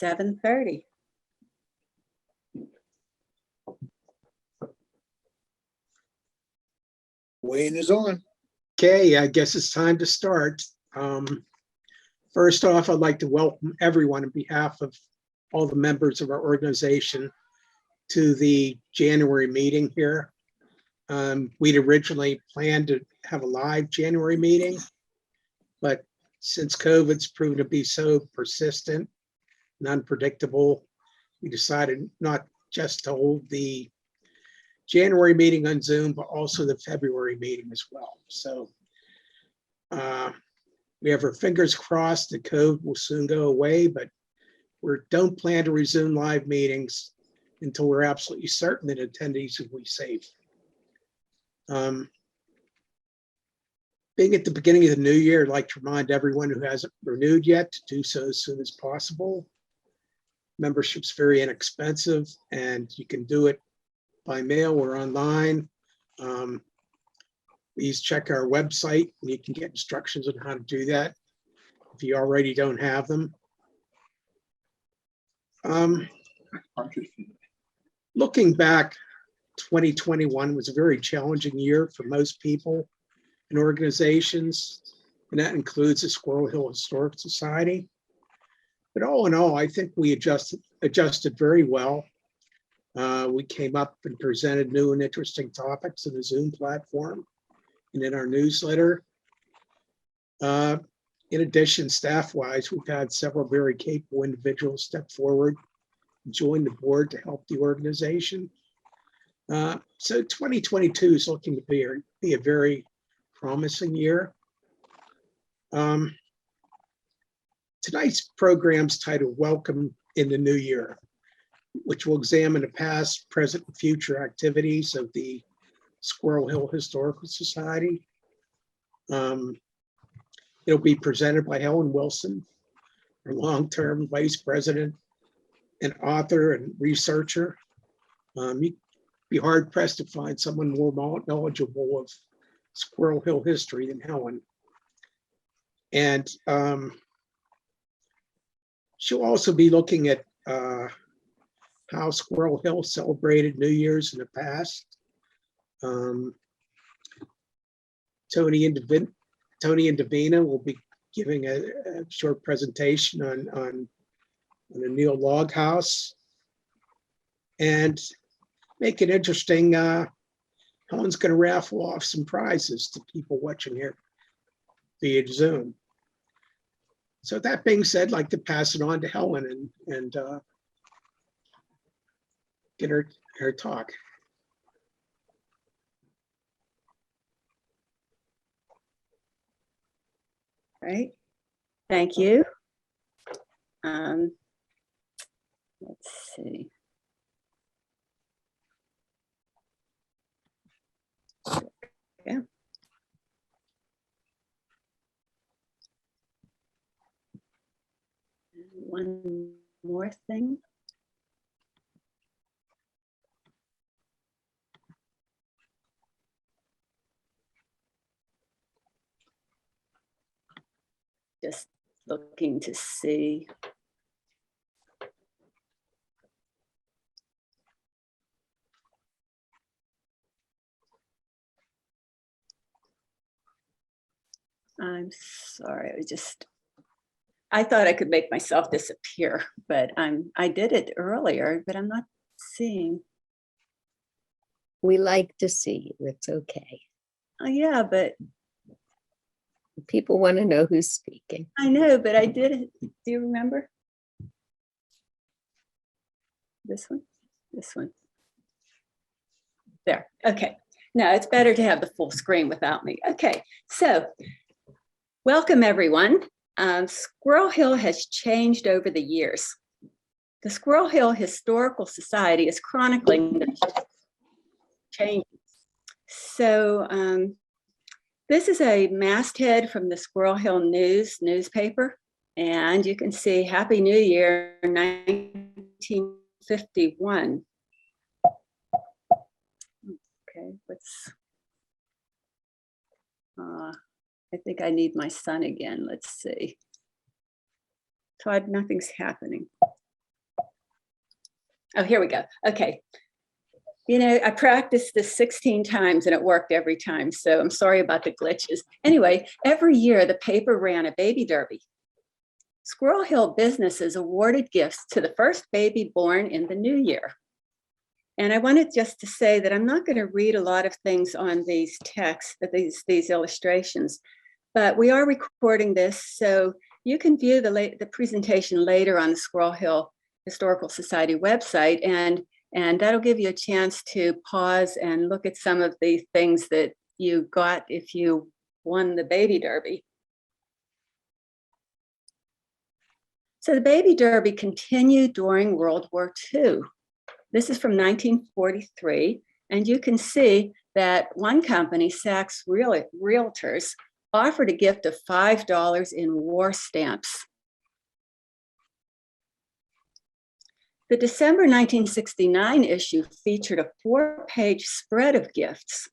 7:30. Wayne is on. Okay, I guess it's time to start. First off, I'd like to welcome everyone on behalf of all the members of our organization to the January meeting here. We'd originally planned to have a live January meeting, but since COVID's proven to be so persistent and unpredictable, we decided not just to hold the January meeting on Zoom, but also the February meeting as well. So we have our fingers crossed that COVID will soon go away, but we don't plan to resume live meetings until we're absolutely certain that attendees will be safe. Being at the beginning of the new year, I'd like to remind everyone who hasn't renewed yet to do so as soon as possible. Membership's very inexpensive and you can do it by mail or online. Please check our website and you can get instructions on how to do that if you already don't have them. Looking back, 2021 was a very challenging year for most people and organizations, and that includes the Squirrel Hill Historical Society. But all in all, I think we adjusted very well. We came up and presented new and interesting topics in the Zoom platform and in our newsletter. In addition, staff-wise, we've had several very capable individuals step forward and join the board to help the organization. So 2022 is looking to be a very promising year. Tonight's program's titled Welcome in the New Year, which will examine the past, present, and future activities of the Squirrel Hill Historical Society. It'll be presented by Helen Wilson, our long-term vice president and author and researcher. You'd be hard-pressed to find someone more knowledgeable of Squirrel Hill history than Helen. And she'll also be looking at how Squirrel Hill celebrated New Year's in the past. Tony and Davina will be giving a short presentation on the Neil Log House. And make it interesting, Helen's going to raffle off some prizes to people watching here via Zoom. So that being said, I'd like to pass it on to Helen and get her talk. Right. Thank you. Let's see. Yeah. One more thing. Just looking to see. I'm sorry, I thought I could make myself disappear, but I did it earlier, but I'm not seeing. We like to see you. It's okay. Oh yeah, but People want to know who's speaking. I know, but I did it. Do you remember? This one? This one. There. Okay. No, it's better to have the full screen without me. Okay. So welcome, everyone. Squirrel Hill has changed over the years. The Squirrel Hill Historical Society is chronicling the changes. So this is a masthead from the Squirrel Hill newspaper, and you can see Happy New Year 1951. Okay, I think I need my son again. Let's see. Todd, nothing's happening. Oh, here we go. Okay. You know, I practiced this 16 times and it worked every time. So I'm sorry about the glitches. Anyway, every year the paper ran a baby derby. Squirrel Hill businesses awarded gifts to the first baby born in the new year. And I wanted just to say that I'm not going to read a lot of things on these texts, these illustrations, but we are recording this, so you can view the presentation later on the Squirrel Hill Historical Society website, and that'll give you a chance to pause and look at some of the things that you got if you won the baby derby. So the baby derby continued during World War II. This is from 1943, and you can see that one company, Sachs Realtors, offered a gift of $5 in war stamps. The December 1969 issue featured a 4-page spread of gifts.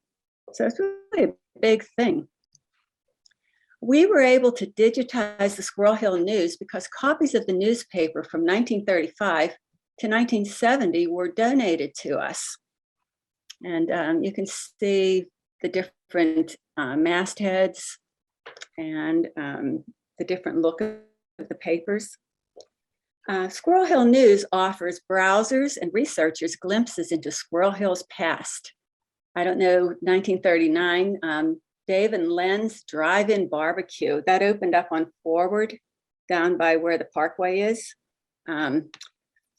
So it's really a big thing. We were able to digitize the Squirrel Hill News because copies of the newspaper from 1935 to 1970 were donated to us. And you can see the different mastheads and the different look of the papers. Squirrel Hill News offers browsers and researchers glimpses into Squirrel Hill's past. I don't know, 1939, Dave and Len's Drive-In Barbecue, that opened up on Forward, down by where the Parkway is.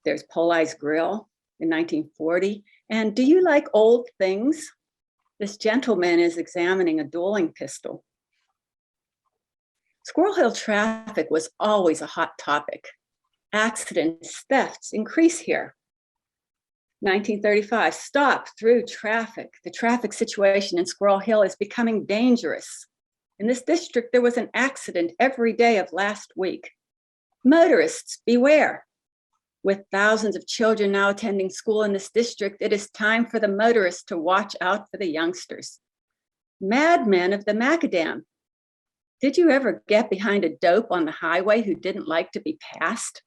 There's Poli's Grill in 1940. And do you like old things? This gentleman is examining a dueling pistol. Squirrel Hill traffic was always a hot topic. Accidents, thefts increase here. 1935, stop through traffic. The traffic situation in Squirrel Hill is becoming dangerous. In this district, there was an accident every day of last week. Motorists, beware. With thousands of children now attending school in this district, it is time for the motorists to watch out for the youngsters. Madmen of the macadam. Did you ever get behind a dope on the highway who didn't like to be passed?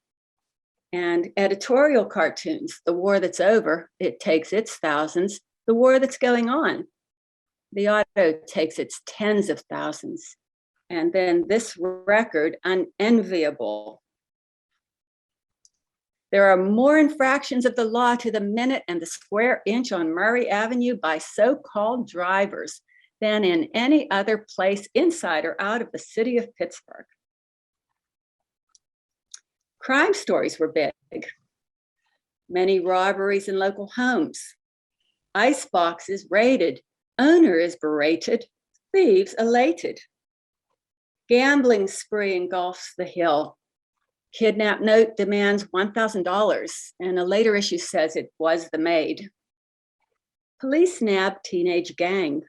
And editorial cartoons, the war that's over, it takes its thousands. The war that's going on, the auto takes its tens of thousands. And then this record, unenviable. There are more infractions of the law to the minute and the square inch on Murray Avenue by so-called drivers than in any other place inside or out of the city of Pittsburgh. Crime stories were big. Many robberies in local homes. Ice boxes raided. Owner is berated. Thieves elated. Gambling spree engulfs the hill. Kidnap note demands $1,000, and a later issue says it was the maid. Police nab teenage gang.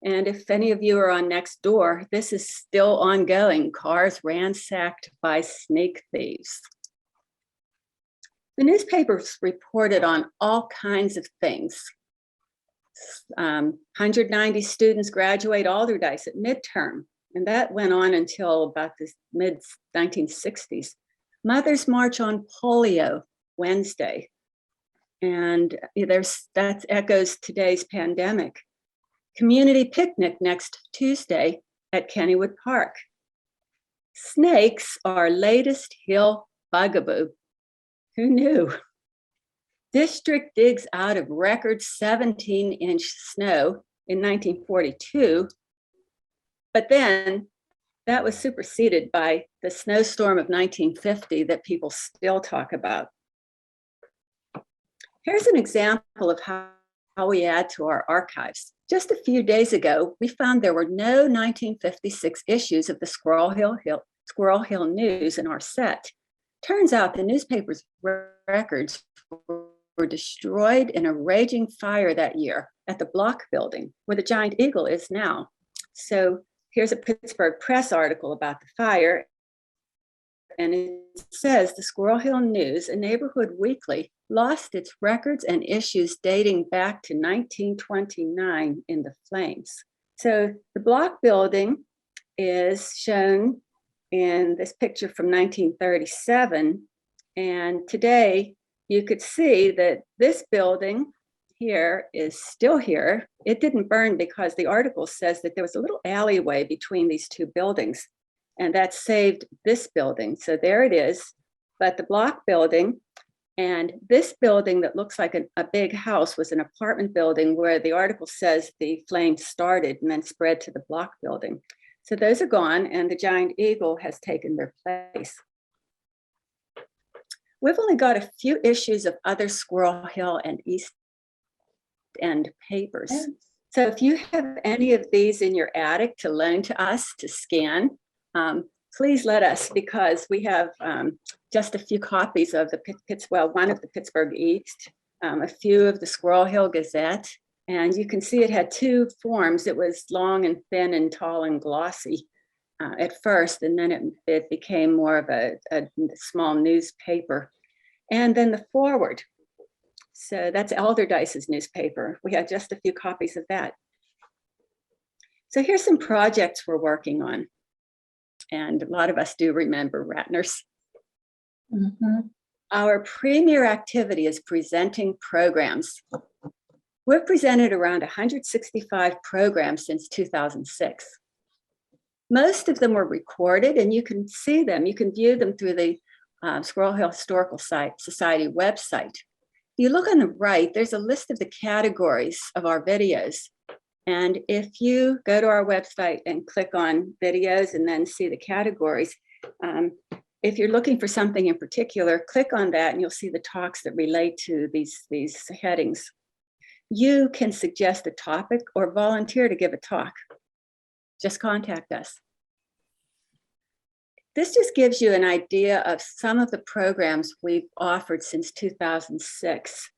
And if any of you are on Next Door, this is still ongoing. Cars ransacked by snake thieves. The newspapers reported on all kinds of things. 190 students graduate Alderdice at midterm, and that went on until about the mid-1960s. Mothers March on Polio Wednesday, and that echoes today's pandemic. Community picnic next Tuesday at Kennywood Park. Snakes are latest hill bugaboo. Who knew? District digs out of record 17-inch snow in 1942, but then that was superseded by the snowstorm of 1950 that people still talk about. Here's an example of how we add to our archives. Just a few days ago, we found there were no 1956 issues of the Squirrel Hill News in our set. Turns out the newspaper's records were destroyed in a raging fire that year at the Block Building, where the giant eagle is now. So here's a Pittsburgh Press article about the fire. And it says the Squirrel Hill News, a neighborhood weekly, lost its records and issues dating back to 1929 in the flames. So the Block Building is shown in this picture from 1937. And today you could see that this building here is still here. It didn't burn because the article says that there was a little alleyway between these two buildings, and that saved this building. So there it is. But the block building and this building that looks like a big house was an apartment building where the article says the flames started and then spread to the block building. So those are gone, and the giant eagle has taken their place. We've only got a few issues of other Squirrel Hill and East End papers. So if you have any of these in your attic to loan to us to scan, please let us, because we have just a few copies of the one of the Pittsburgh East, a few of the Squirrel Hill Gazette, and you can see it had two forms. It was long and thin and tall and glossy at first, and then it became more of a small newspaper. And then the forward. So that's Alderdice's newspaper. We had just a few copies of that. So here's some projects we're working on. And a lot of us do remember Ratner's. Mhm. Our premier activity is presenting programs. We've presented around 165 programs since 2006. Most of them were recorded, and you can see them. You can view them through the Squirrel Hill Historical Society website. If you look on the right, there's a list of the categories of our videos. And if you go to our website and click on videos and then see the categories, if you're looking for something in particular, click on that and you'll see the talks that relate to these headings. You can suggest a topic or volunteer to give a talk. Just contact us. This just gives you an idea of some of the programs we've offered since 2006.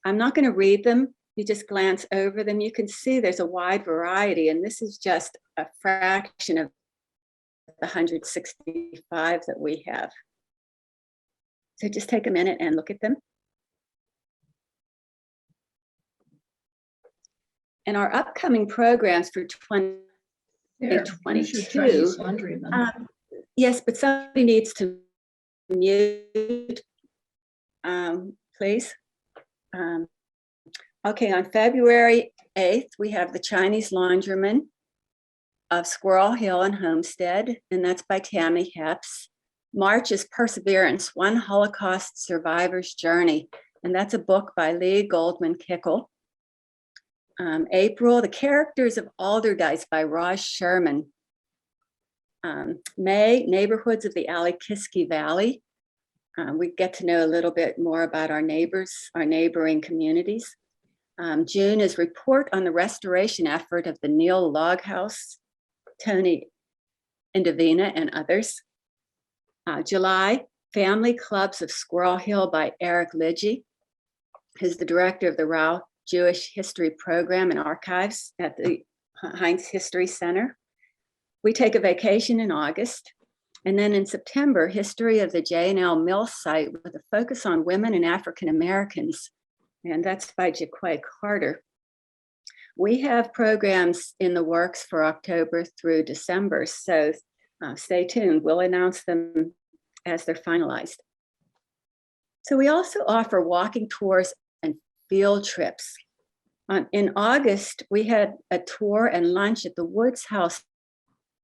I'm not going to read them. You just glance over them. You can see there's a wide variety, and this is just a fraction of the 165 that we have. So just take a minute and look at them. And our upcoming programs for 2022. Yes, but somebody needs to mute, please. Okay, on February 8th, we have The Chinese Laundryman of Squirrel Hill and Homestead, and that's by Tammy Hepps. March is Perseverance, One Holocaust Survivor's Journey, and that's a book by Lee Goldman Kickel. April, The Characters of Alderdice by Raj Sherman. May, Neighborhoods of the Alikiski Valley. We get to know a little bit more about our neighbors, our neighboring communities. June is Report on the Restoration Effort of the Neil Log House, Tony Indovina and others. July, Family Clubs of Squirrel Hill by Eric Lidgy, who's the director of the Rao Jewish History Program and Archives at the Heinz History Center. We take a vacation in August, and then in September, History of the J&L Mill Site with a focus on women and African Americans, and that's by Jaquay Carter. We have programs in the works for October through December, so stay tuned. We'll announce them as they're finalized. So we also offer walking tours and field trips. In August, we had a tour and lunch at the Woods House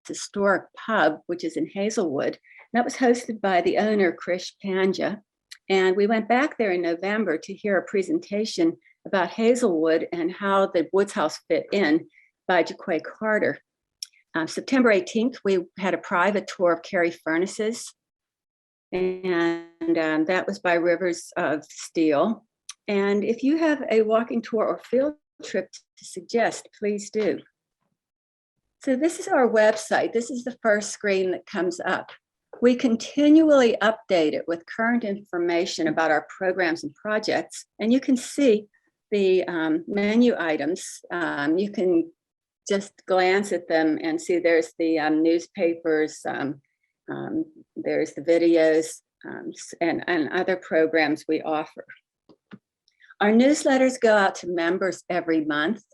Historic Pub, which is in Hazelwood. That was hosted by the owner, Krish Panja. And we went back there in November to hear a presentation about Hazelwood and how the Woods House fit in by Jaquay Carter. September 18th, we had a private tour of Carey Furnaces, and that was by Rivers of Steel. And if you have a walking tour or field trip to suggest, please do. So this is our website. This is the first screen that comes up. We continually update it with current information about our programs and projects, and you can see the menu items. You can just glance at them and see there's the newspapers, there's the videos, and other programs we offer. Our newsletters go out to members every month.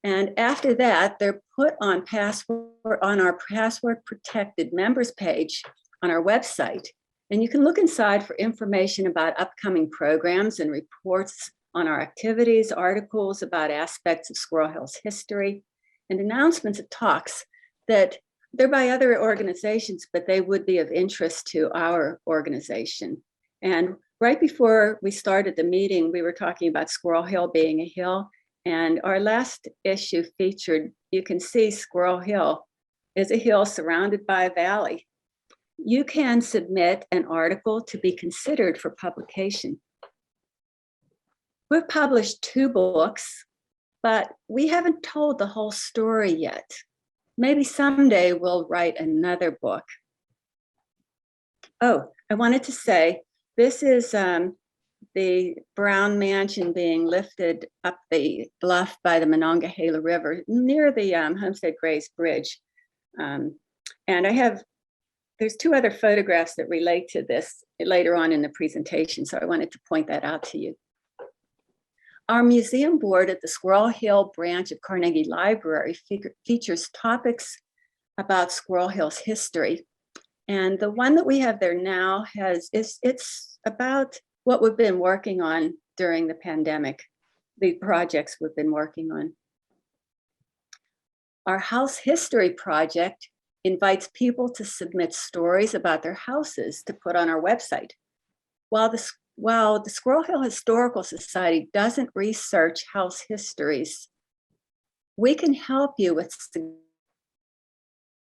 And after that, they're put on our password protected members page on our website. And you can look inside for information about upcoming programs and reports on our activities, articles about aspects of Squirrel Hill's history, and announcements of talks that they're by other organizations, but they would be of interest to our organization. And right before we started the meeting, we were talking about Squirrel Hill being a hill. And our last issue featured, you can see Squirrel Hill is a hill surrounded by a valley. You can submit an article to be considered for publication. We've published 2 books, but we haven't told the whole story yet. Maybe someday we'll write another book. Oh, I wanted to say, this is the Brown Mansion being lifted up the bluff by the Monongahela River near the Homestead Grays Bridge. And there's 2 other photographs that relate to this later on in the presentation, so I wanted to point that out to you. Our museum board at the Squirrel Hill branch of Carnegie Library features topics about Squirrel Hill's history. And the one that we have there now it's about what we've been working on during the pandemic, the projects we've been working on. Our house history project invites people to submit stories about their houses to put on our website. While the Squirrel Hill Historical Society doesn't research house histories, we can help you with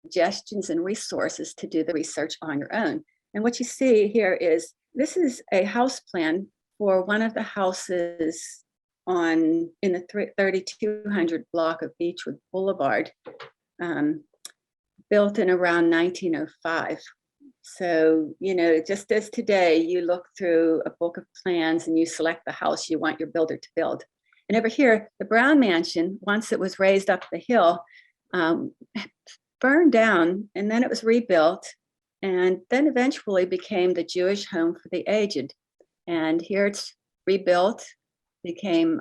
suggestions and resources to do the research on your own. And what you see here is, this is a house plan for one of the houses in the 3200 block of Beechwood Boulevard, built in around 1905. So, just as today, you look through a book of plans and you select the house you want your builder to build. And over here, the Brown Mansion, once it was raised up the hill, burned down, and then it was rebuilt, and then eventually became the Jewish home for the aged. And here it's rebuilt, became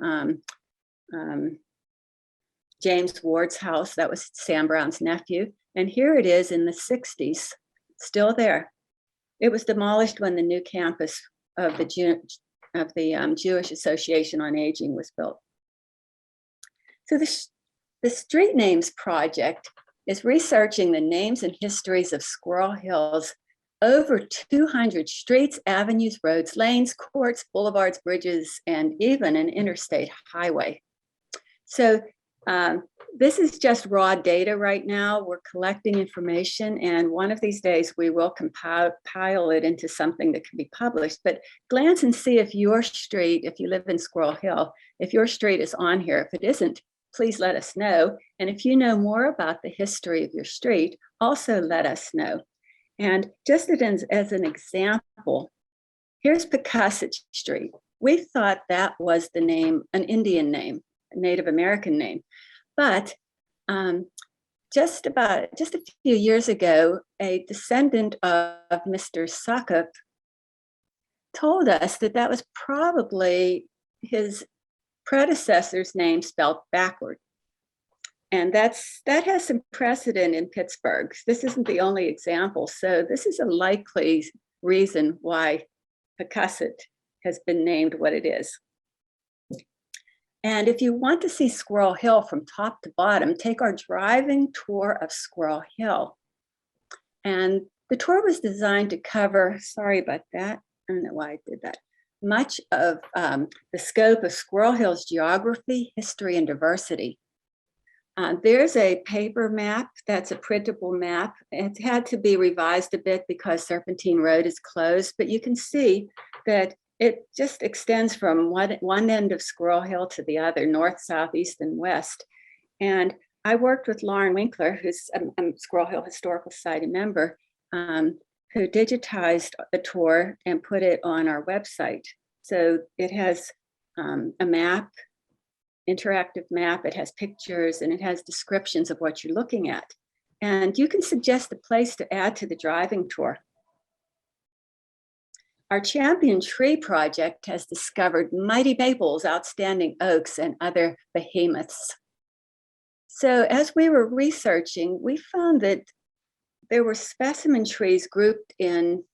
James Ward's house. That was Sam Brown's nephew. And here it is in the 60s, still there. It was demolished when the new campus of the Jewish Association on Aging was built. So the Street Names Project is researching the names and histories of Squirrel Hill's over 200 streets, avenues, roads, lanes, courts, boulevards, bridges, and even an interstate highway. So this is just raw data right now. We're collecting information, and one of these days we will compile it into something that can be published. But glance and see if your street, if you live in Squirrel Hill, if your street is on here. If it isn't, please let us know. And if you know more about the history of your street, also let us know. And just as an example, here's Pecasset Street. We thought that was the name, an Indian name, a Native American name. But just a few years ago, a descendant of Mr. Suckup told us that was probably his predecessor's name spelled backward. And that has some precedent in Pittsburgh. This isn't the only example. So this is a likely reason why Pecasset has been named what it is. And if you want to see Squirrel Hill from top to bottom, take our driving tour of Squirrel Hill. And the tour was designed to cover, sorry about that, I don't know why I did that, much of the scope of Squirrel Hill's geography, history, and diversity. There's a paper map that's a printable map. It had to be revised a bit because Serpentine Road is closed, but you can see that it just extends from one end of Squirrel Hill to the other, north, south, east, and west. And I worked with Lauren Winkler, who's a Squirrel Hill Historical Society member, who digitized the tour and put it on our website. So it has a map, interactive map, it has pictures, and it has descriptions of what you're looking at. And you can suggest a place to add to the driving tour. Our Champion Tree Project has discovered mighty maples, outstanding oaks, and other behemoths. So as we were researching, we found that there were specimen trees grouped in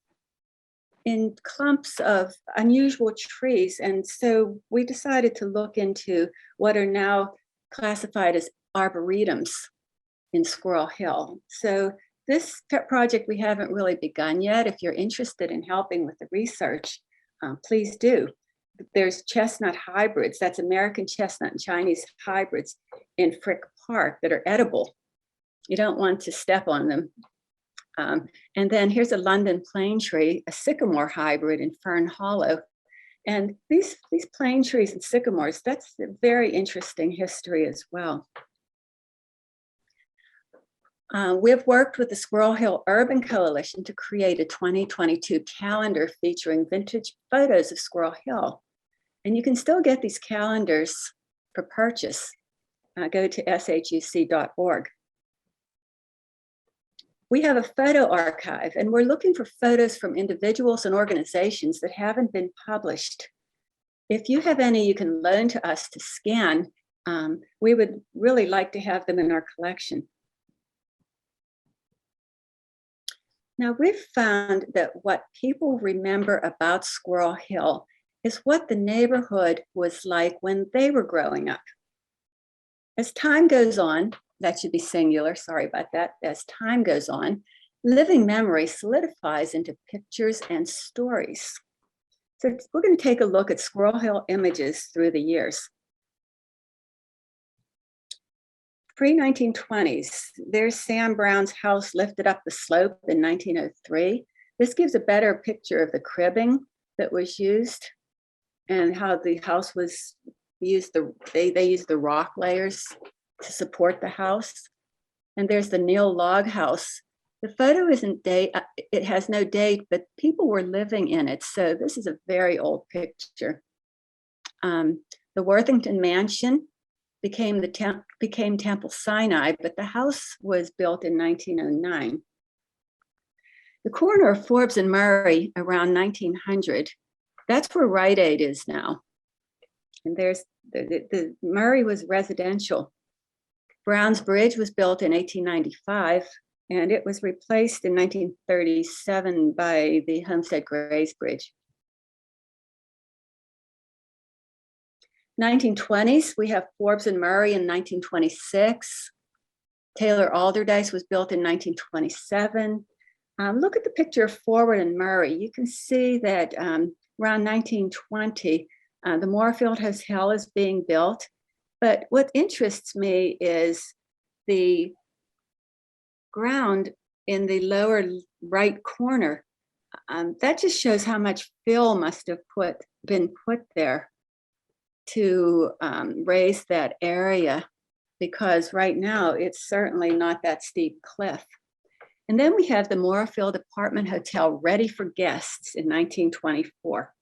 in clumps of unusual trees. And so we decided to look into what are now classified as arboretums in Squirrel Hill. So this project we haven't really begun yet. If you're interested in helping with the research, please do. There's chestnut hybrids, that's American chestnut and Chinese hybrids in Frick Park that are edible. You don't want to step on them. And then here's a London plane tree, a sycamore hybrid in Fern Hollow. And these plane trees and sycamores, that's a very interesting history as well. We've worked with the Squirrel Hill Urban Coalition to create a 2022 calendar featuring vintage photos of Squirrel Hill. And you can still get these calendars for purchase. Go to shuc.org. We have a photo archive, and we're looking for photos from individuals and organizations that haven't been published. If you have any you can loan to us to scan, we would really like to have them in our collection. Now, we've found that what people remember about Squirrel Hill is what the neighborhood was like when they were growing up. As time goes on, that should be singular, sorry about that. As time goes on, living memory solidifies into pictures and stories. So we're going to take a look at Squirrel Hill images through the years. Pre-1920s, there's Sam Brown's house lifted up the slope in 1903. This gives a better picture of the cribbing that was used and how the house was used. They used the rock layers to support the house. And there's the Neil log house. The photo isn't it has no date, but people were living in it. So this is a very old picture. The Worthington Mansion became Temple Sinai, but the house was built in 1909. The corner of Forbes and Murray around 1900, that's where Rite Aid is now. And there's the Murray was residential. Brown's Bridge was built in 1895, and it was replaced in 1937 by the Homestead Grays Bridge. 1920s, we have Forbes and Murray in 1926. Taylor Alderdice was built in 1927. Look at the picture of Forward and Murray. You can see that around 1920, the Moorfield Hotel is being built. But what interests me is the ground in the lower right corner. That just shows how much fill must have been put there to raise that area, because right now it's certainly not that steep cliff. And then we have the Moorfield Apartment Hotel ready for guests in 1924.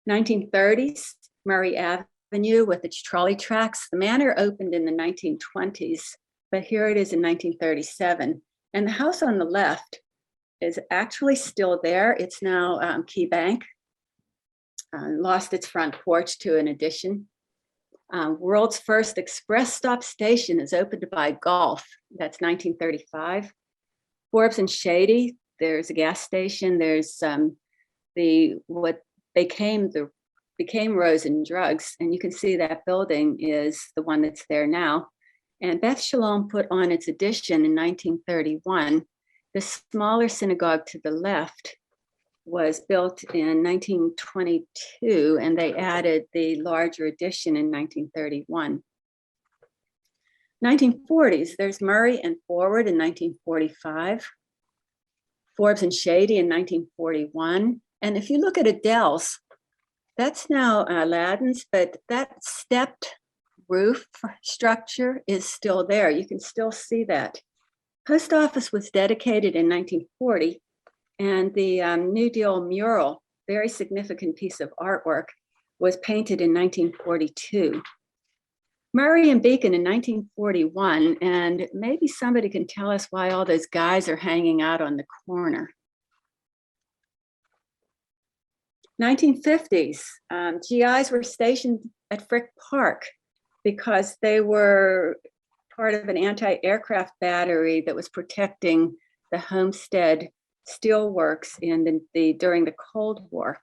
1930s, Murray Avenue with its trolley tracks. The manor opened in the 1920s, but here it is in 1937. And the house on the left is actually still there. It's now Key Bank. Lost its front porch to an addition. World's first express stop station is opened by Golf. That's 1935. Forbes and Shady, there's a gas station. There's what became Rose and Drugs, and you can see that building is the one that's there now. And Beth Shalom put on its addition in 1931. The smaller synagogue to the left was built in 1922, and they added the larger addition in 1931. 1940s, there's Murray and Forward in 1945, Forbes and Shady in 1941. And if you look at Adele's, that's now Aladdin's, but that stepped roof structure is still there. You can still see that. Post office was dedicated in 1940, and the New Deal mural, very significant piece of artwork, was painted in 1942. Murray and Beacon in 1941, and maybe somebody can tell us why all those guys are hanging out on the corner. 1950s, GIs were stationed at Frick Park because they were part of an anti-aircraft battery that was protecting the Homestead steelworks during the Cold War.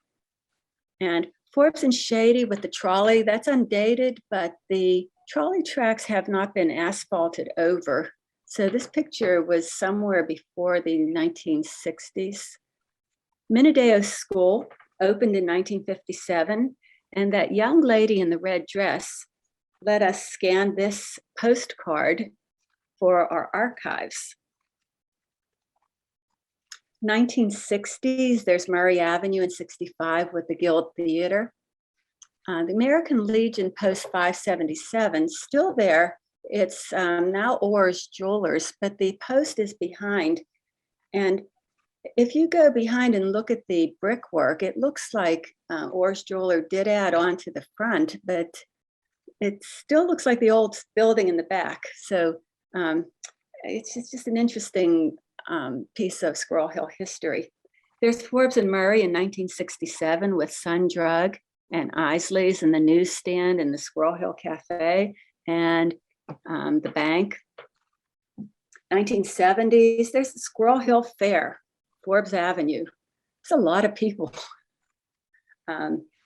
And Forbes and Shady with the trolley, that's undated, but the trolley tracks have not been asphalted over. So this picture was somewhere before the 1960s. Minadeo School opened in 1957, and that young lady in the red dress let us scan this postcard for our archives. 1960s, there's Murray Avenue and 65 with the Guild Theater. The American Legion Post 577, still there. It's now Orr's Jewelers, but the post is behind. And if you go behind and look at the brickwork, it looks like Orr's Jeweler did add on to the front, but it still looks like the old building in the back. So it's just an interesting piece of Squirrel Hill history. There's Forbes and Murray in 1967 with Sun Drug and Isley's and the newsstand and the Squirrel Hill Cafe and the bank. 1970s, there's the Squirrel Hill Fair, Forbes Avenue. It's a lot of people.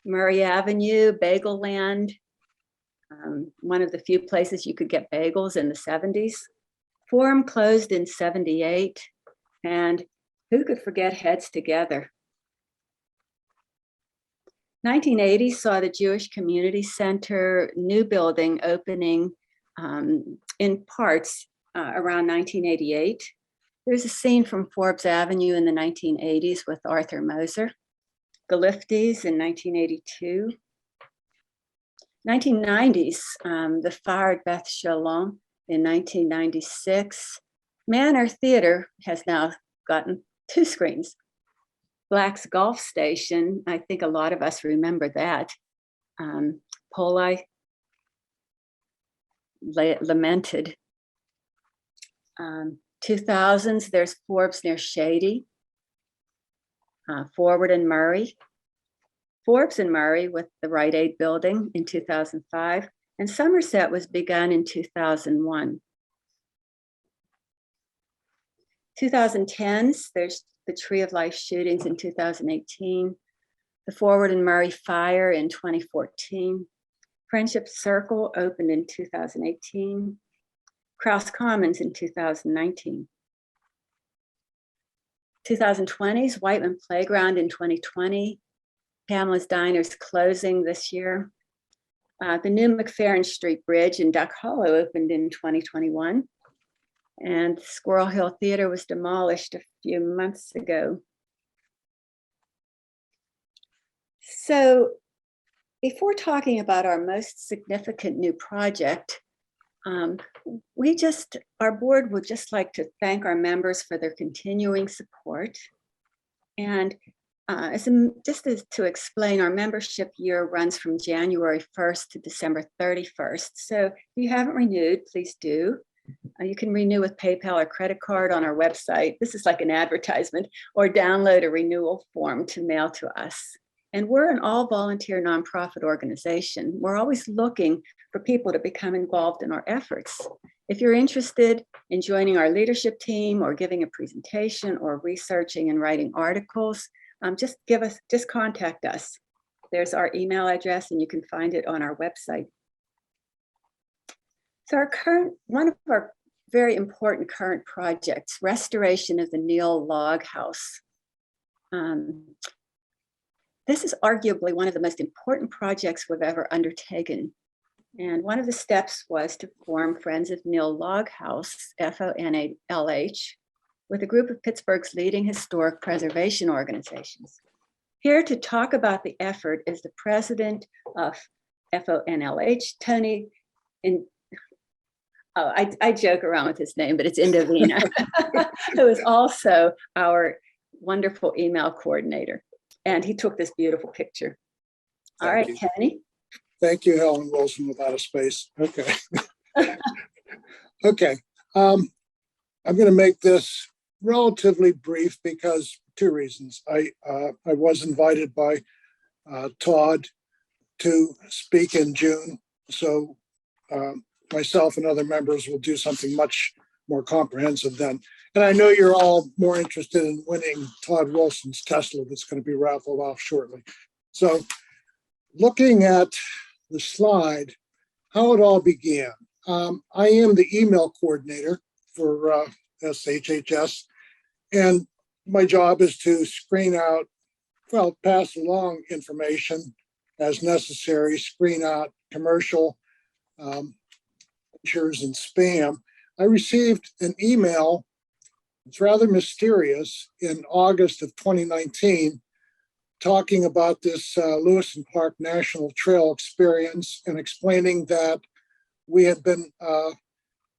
Murray Avenue, Bagel Land, one of the few places you could get bagels in the 70s. Forum closed in 78, and who could forget Heads Together? 1980 saw the Jewish Community Center new building opening in parts around 1988. There's a scene from Forbes Avenue in the 1980s with Arthur Moser. Galiftes in 1982. 1990s, the fire at Beth Shalom in 1996. Manor Theater has now gotten 2 screens. Black's Golf Station, I think a lot of us remember that. Poli lamented. 2000s, there's Forbes near Shady. Forward and Murray. Forbes and Murray with the Rite Aid building in 2005. And Somerset was begun in 2001. 2010s, there's the Tree of Life shootings in 2018. The Forward and Murray fire in 2014. Friendship Circle opened in 2018. Crouse Commons in 2019. 2020s, Whiteman Playground in 2020. Pamela's Diner's closing this year. The new McFerrin Street Bridge in Duck Hollow opened in 2021. And Squirrel Hill Theater was demolished a few months ago. So before talking about our most significant new project, our board would just like to thank our members for their continuing support. And to explain, our membership year runs from January 1st to December 31st. So if you haven't renewed, please do. You can renew with PayPal or credit card on our website. This is like an advertisement, or download a renewal form to mail to us. And we're an all volunteer nonprofit organization. We're always looking for people to become involved in our efforts. If you're interested in joining our leadership team or giving a presentation or researching and writing articles, just contact us. There's our email address and you can find it on our website. So one of our very important current projects, restoration of the Neal Log House. This is arguably one of the most important projects we've ever undertaken. And one of the steps was to form Friends of Neal Log House, FONLH, with a group of Pittsburgh's leading historic preservation organizations. Here to talk about the effort is the president of FONLH, Tony, I joke around with his name, but it's Indovina, who is also our wonderful email coordinator. And he took this beautiful picture. All right, Tony. Thank you, Helen Wilson with Out of Space. Okay. Okay. I'm going to make this relatively brief because 2 reasons. I was invited by Todd to speak in June. So myself and other members will do something much more comprehensive then. And I know you're all more interested in winning Todd Wilson's Tesla that's going to be raffled off shortly. So looking at the slide, how it all began. I am the email coordinator for SHHS, and my job is to screen out, well, pass along information as necessary, screen out commercial ventures and spam. I received an email, it's rather mysterious, in August of 2019, talking about this Lewis and Clark National Trail experience and explaining that we had been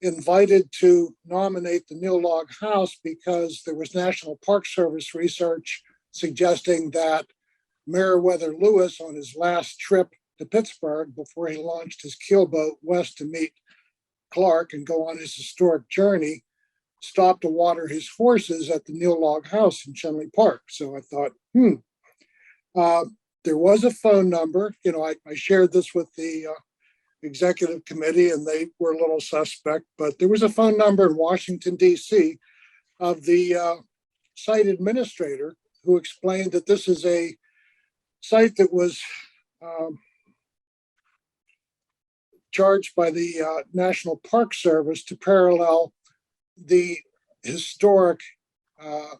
invited to nominate the Neil Log House because there was National Park Service research suggesting that Meriwether Lewis, on his last trip to Pittsburgh before he launched his keelboat west to meet Clark and go on his historic journey, stopped to water his horses at the Neil Log House in Chenley Park. So I thought, there was a phone number. You know, I shared this with the executive committee and they were a little suspect, but there was a phone number in Washington, D.C. of the site administrator who explained that this is a site that was charged by the National Park Service to parallel the historic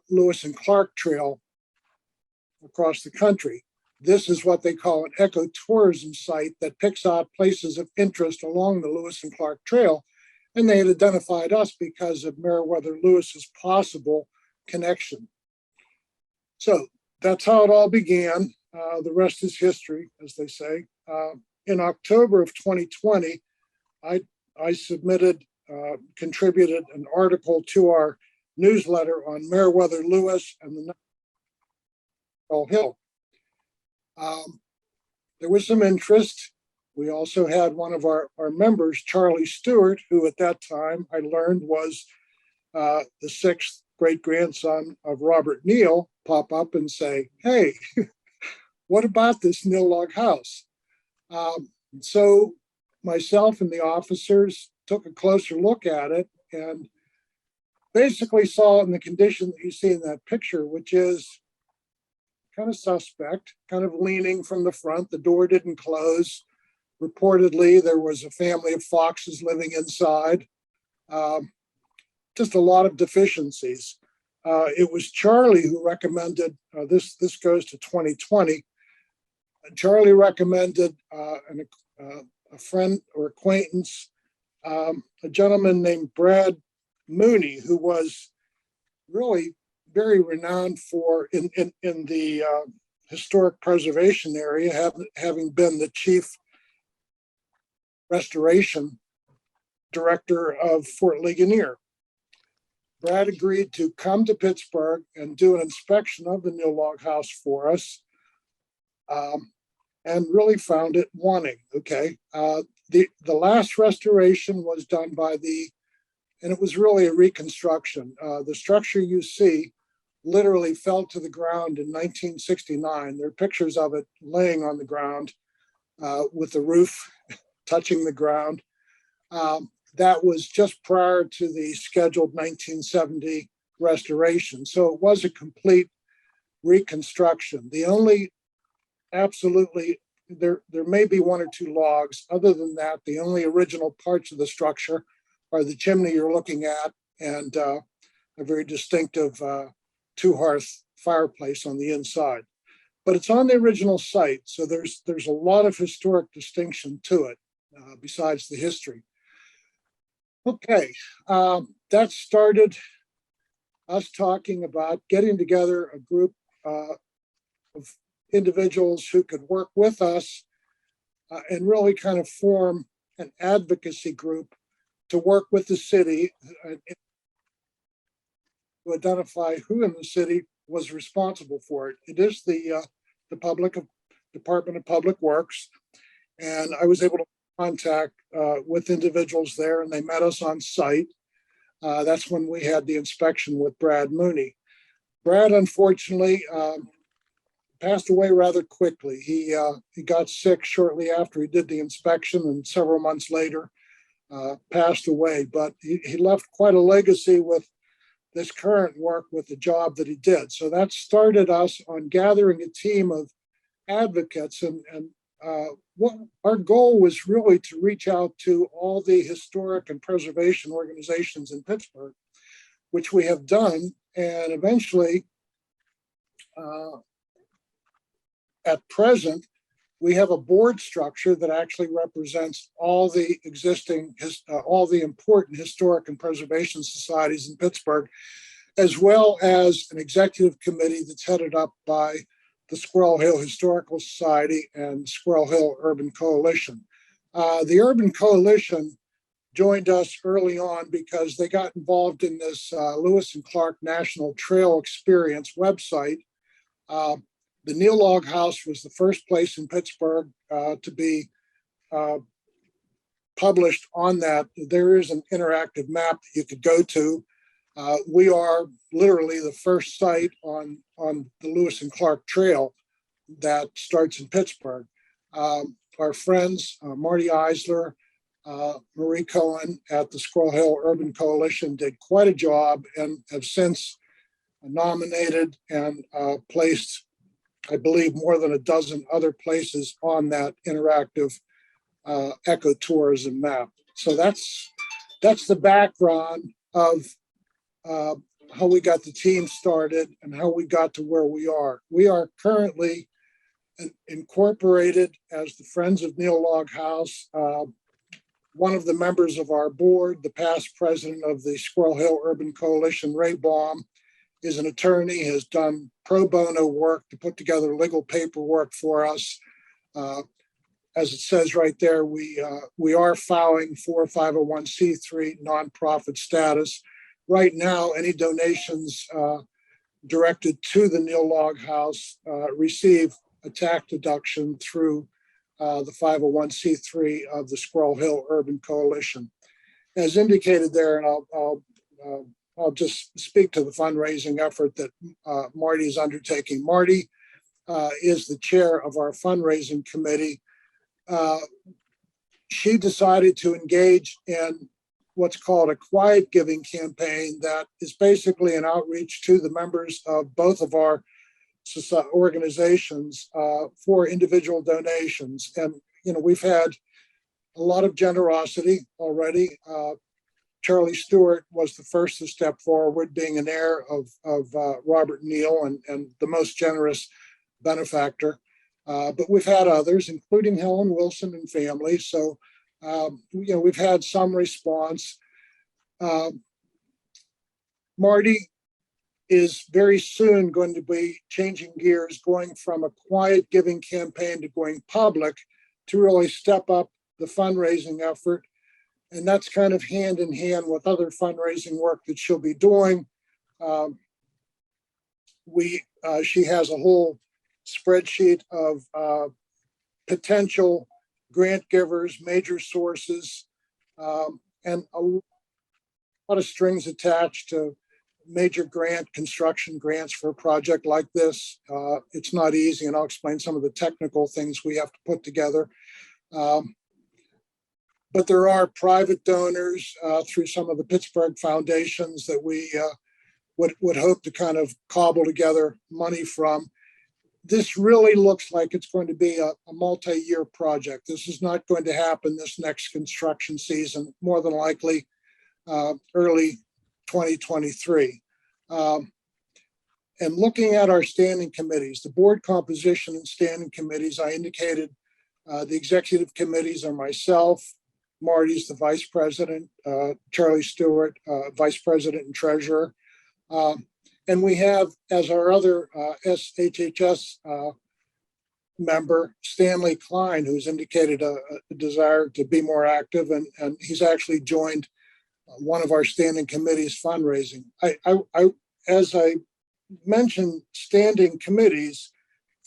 Lewis and Clark Trail across the country. This is what they call an ecotourism site that picks out places of interest along the Lewis and Clark Trail. And they had identified us because of Meriwether Lewis's possible connection. So that's how it all began. The rest is history, as they say. In October of 2020, I submitted, contributed an article to our newsletter on Meriwether Lewis and the Squirrel Hill. There was some interest. We also had one of our members, Charlie Stewart, who at that time I learned was the sixth great-grandson of Robert Neal, pop up and say, hey, what about this Neil Log House? So myself and the officers took a closer look at it and basically saw it in the condition that you see in that picture, which is kind of suspect, kind of leaning from the front. The door didn't close. Reportedly, there was a family of foxes living inside. Just a lot of deficiencies. It was Charlie who recommended, this goes to 2020, Charlie recommended a friend or acquaintance, a gentleman named Brad Mooney, who was really very renowned for in the historic preservation area, having been the chief restoration director of Fort Ligonier. Brad agreed to come to Pittsburgh and do an inspection of the Neil Log House for us, and really found it wanting. Okay, the last restoration was done by and it was really a reconstruction. The structure you see literally fell to the ground in 1969. There are pictures of it laying on the ground with the roof touching the ground. That was just prior to the scheduled 1970 restoration. So it was a complete reconstruction. The only absolutely, there may be one or two logs. Other than that, the only original parts of the structure are the chimney you're looking at and a very distinctive two-hearth fireplace on the inside. But it's on the original site, so there's a lot of historic distinction to it besides the history. Okay, that started us talking about getting together a group of individuals who could work with us and really kind of form an advocacy group to work with the city to identify who in the city was responsible for it. It is the Department of Public Works, and I was able to contact with individuals there, and they met us on site. That's when we had the inspection with Brad Mooney. Brad, unfortunately, passed away rather quickly. He got sick shortly after he did the inspection, and several months later passed away, but he left quite a legacy with this current work with the job that he did. So that started us on gathering a team of advocates, and what our goal was really to reach out to all the historic and preservation organizations in Pittsburgh, which we have done, and eventually, at present, we have a board structure that actually represents all the existing, all the important historic and preservation societies in Pittsburgh, as well as an executive committee that's headed up by the Squirrel Hill Historical Society and Squirrel Hill Urban Coalition. The Urban Coalition joined us early on because they got involved in this Lewis and Clark National Trail Experience website. The Neil Log House was the first place in Pittsburgh to be published on that. There is an interactive map that you could go to. We are literally the first site on the Lewis and Clark Trail that starts in Pittsburgh. Our friends, Marty Eisler, Marie Cohen at the Squirrel Hill Urban Coalition did quite a job and have since nominated and placed, I believe, more than a dozen other places on that interactive ecotourism map. So that's the background of how we got the team started and how we got to where we are. We are currently incorporated as the Friends of Neil Log House. One of the members of our board, the past president of the Squirrel Hill Urban Coalition, Ray Baum, is an attorney, has done pro bono work to put together legal paperwork for us. As it says right there, we are filing for 501c3 nonprofit status. Right now, any donations directed to the Neil Log House receive a tax deduction through the 501c3 of the Squirrel Hill Urban Coalition. As indicated there, and I'll just speak to the fundraising effort that Marty is undertaking. Marty is the chair of our fundraising committee. She decided to engage in what's called a quiet giving campaign that is basically an outreach to the members of both of our organizations for individual donations. And, you know, we've had a lot of generosity already. Charlie Stewart was the first to step forward, being an heir of Robert Neal and the most generous benefactor. But we've had others, including Helen Wilson and family. So, you know, we've had some response. Marty is very soon going to be changing gears, going from a quiet giving campaign to going public to really step up the fundraising effort. And that's kind of hand in hand with other fundraising work that she'll be doing. She has a whole spreadsheet of potential grant givers, major sources, and a lot of strings attached to major construction grants for a project like this. It's not easy, and I'll explain some of the technical things we have to put together. But there are private donors through some of the Pittsburgh foundations that we would hope to kind of cobble together money from. This really looks like it's going to be a multi-year project. This is not going to happen this next construction season, more than likely early 2023. And looking at our standing committees, the board composition and standing committees, I indicated the executive committees are myself, Marty's the vice president, Charlie Stewart, vice president and treasurer. And we have, as our other SHHS member, Stanley Klein, who's indicated a desire to be more active, and he's actually joined one of our standing committees fundraising. As I mentioned, standing committees,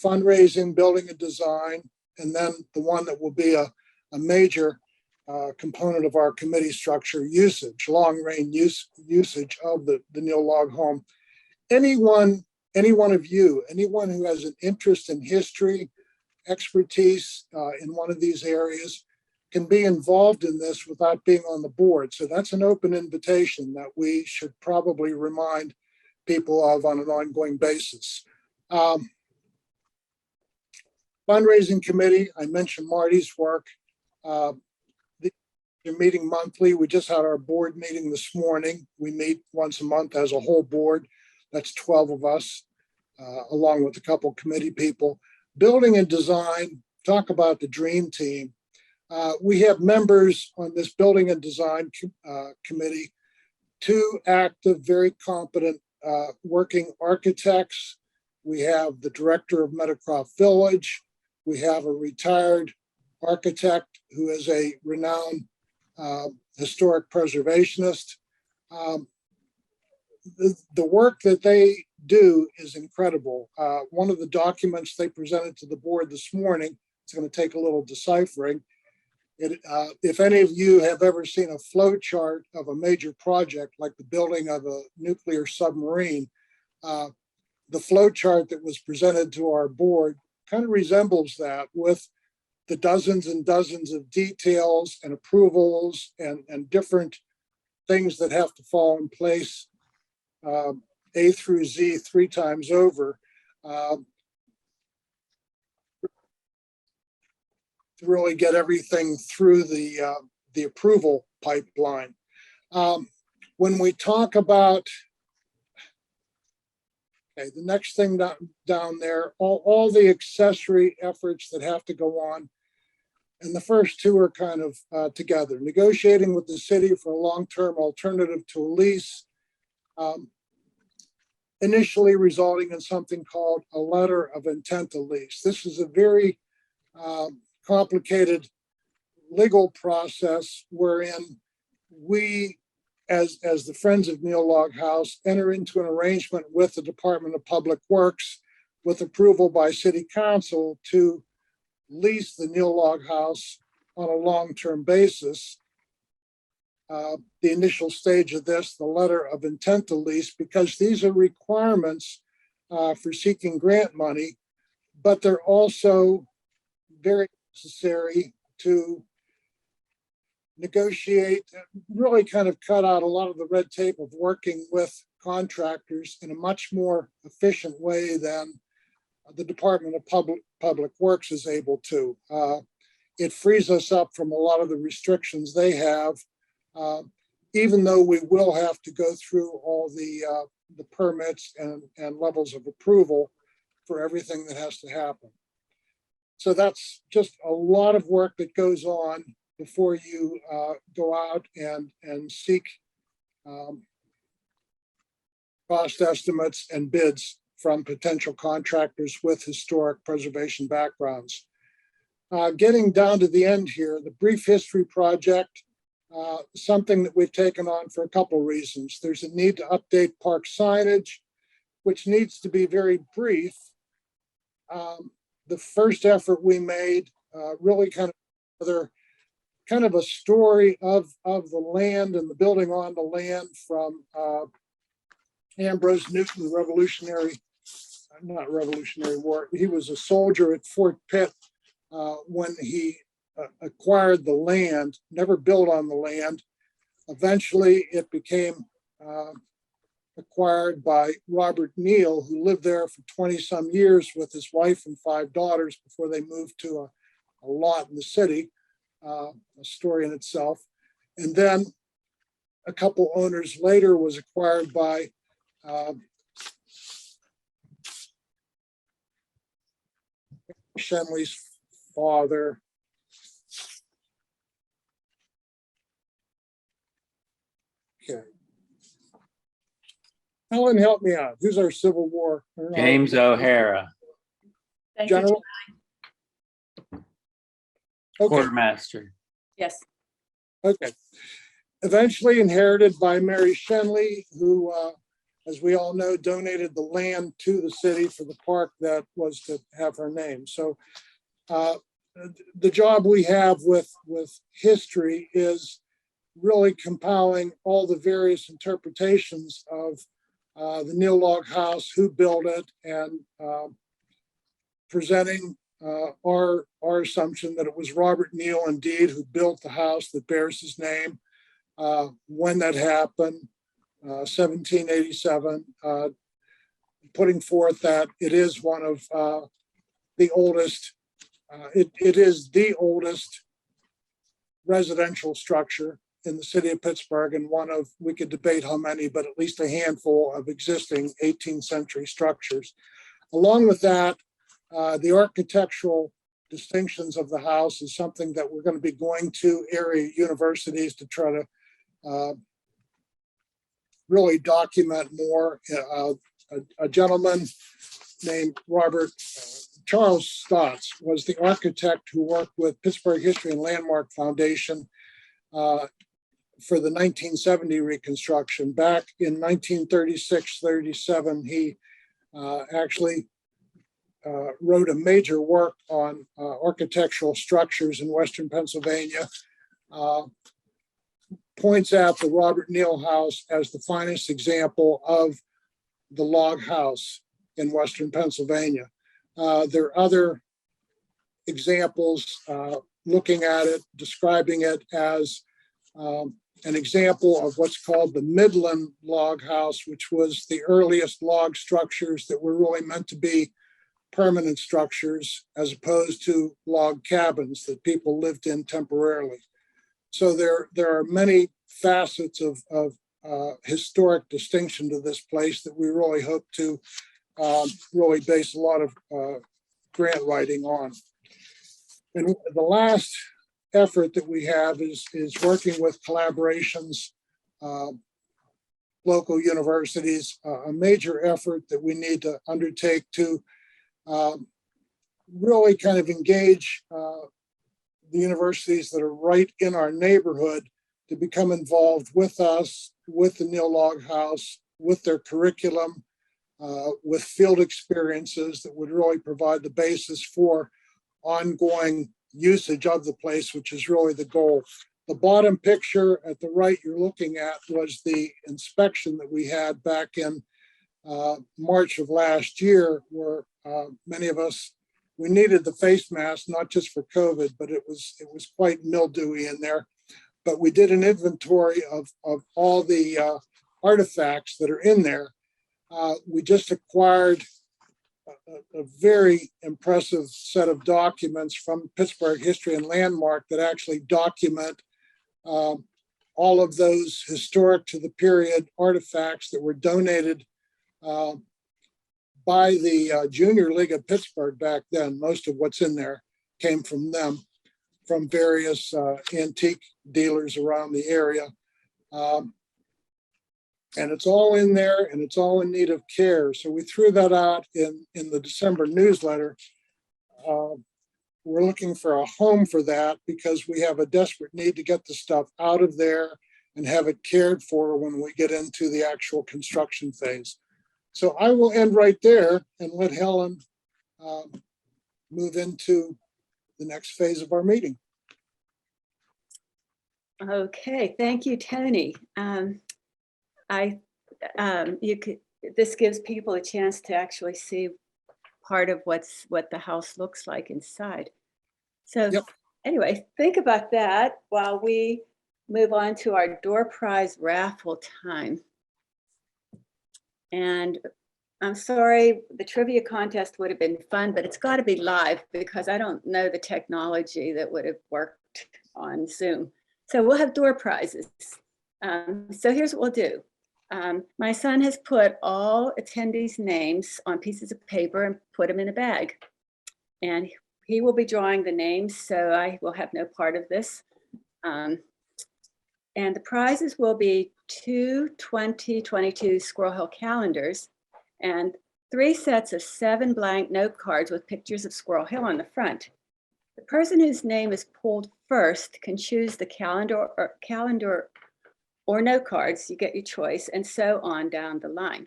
fundraising, building and design, and then the one that will be a major component of our committee structure, long range usage of the Neil Log home. Any one of you, anyone who has an interest in history, expertise in one of these areas, can be involved in this without being on the board. So that's an open invitation that we should probably remind people of on an ongoing basis. Fundraising committee, I mentioned Marty's work. They're meeting monthly. We just had our board meeting this morning. We meet once a month as a whole board. That's 12 of us, along with a couple committee people. Building and design, talk about the dream team. We have members on this building and design committee, 2 active, very competent working architects. We have the director of Meadowcroft Village. We have a retired architect who is a renowned historic preservationist. The work that they do is incredible. One of the documents they presented to the board this morning, it's going to take a little deciphering. If any of you have ever seen a flow chart of a major project like the building of a nuclear submarine, the flow chart that was presented to our board kind of resembles that, with the dozens and dozens of details and approvals and different things that have to fall in place, A through Z 3 times over, to really get everything through the approval pipeline. When we talk about, okay, the next thing down there, all the accessory efforts that have to go on. And the first 2 are kind of together. Negotiating with the city for a long-term alternative to a lease, initially resulting in something called a letter of intent to lease. This is a very complicated legal process wherein we, as the Friends of Neil Log House, enter into an arrangement with the Department of Public Works with approval by City Council to lease the Neil Log House on a long-term basis. The initial stage of this, the letter of intent to lease, because these are requirements for seeking grant money, but they're also very necessary to negotiate, really kind of cut out a lot of the red tape of working with contractors in a much more efficient way than the Department of Public Works is able to. It frees us up from a lot of the restrictions they have, even though we will have to go through all the permits and levels of approval for everything that has to happen. So that's just a lot of work that goes on before you go out and seek cost estimates and bids from potential contractors with historic preservation backgrounds. Getting down to the end here, the Brief History Project, something that we've taken on for a couple reasons. There's a need to update park signage, which needs to be very brief. The first effort we made really kind of a story of the land and the building on the land from Ambrose Newton, the not Revolutionary War. He was a soldier at Fort Pitt when he acquired the land, never built on the land. Eventually, it became acquired by Robert Neal, who lived there for 20-some years with his wife and 5 daughters before they moved to a lot in the city, a story in itself. And then a couple owners later was acquired by Shenley's father. Okay. Helen, help me out. Who's our Civil War? James O'Hara, Thank you. General? Okay. quartermaster. Yes. Okay. Eventually inherited by Mary Shenley, who, as we all know, donated the land to the city for the park that was to have her name. So the job we have with history is really compiling all the various interpretations of the Neil Log House, who built it, and presenting our assumption that it was Robert Neal indeed who built the house that bears his name. When that happened, 1787, putting forth that it is one of the oldest, it is the oldest residential structure in the city of Pittsburgh, and one of, we could debate how many, but at least a handful of existing 18th century structures. Along with that, the architectural distinctions of the house is something that we're going to be going to area universities to try to really document more. A gentleman named Robert Charles Stotts was the architect who worked with Pittsburgh History and Landmark Foundation for the 1970 reconstruction. Back in 1936-37, he actually wrote a major work on architectural structures in Western Pennsylvania, points out the Robert Neal House as the finest example of the log house in Western Pennsylvania. There are other examples looking at it, describing it as an example of what's called the Midland log house, which was the earliest log structures that were really meant to be permanent structures as opposed to log cabins that people lived in temporarily. So there are many facets of historic distinction to this place that we really hope to really base a lot of grant writing on. And the last effort that we have is working with collaborations, local universities, a major effort that we need to undertake to really kind of engage the universities that are right in our neighborhood to become involved with us, with the Neal Log House, with their curriculum, with field experiences that would really provide the basis for ongoing usage of the place, which is really the goal. The bottom picture at the right you're looking at was the inspection that we had back in March of last year, where many of us, we needed the face mask, not just for COVID, but it was quite mildewy in there. But we did an inventory of all the artifacts that are in there. We just acquired a very impressive set of documents from Pittsburgh History and Landmark that actually document all of those historic to the period artifacts that were donated by the Junior League of Pittsburgh back then. Most of what's in there came from them, from various antique dealers around the area. And it's all in there, and it's all in need of care. So we threw that out in the December newsletter. We're looking for a home for that because we have a desperate need to get the stuff out of there and have it cared for when we get into the actual construction phase. So I will end right there and let Helen move into the next phase of our meeting. Okay, thank you, Tony. This gives people a chance to actually see part of what the house looks like inside. So Yep. Anyway, think about that while we move on to our door prize raffle time. And I'm sorry, the trivia contest would have been fun, but it's got to be live because I don't know the technology that would have worked on Zoom. So we'll have door prizes. So here's what we'll do. My son has put all attendees' names on pieces of paper and put them in a bag. And he will be drawing the names, so I will have no part of this. And the prizes will be 2 2022 Squirrel Hill calendars and 3 sets of 7 blank note cards with pictures of Squirrel Hill on the front. The person whose name is pulled first can choose the calendar or note cards. You get your choice, and so on down the line.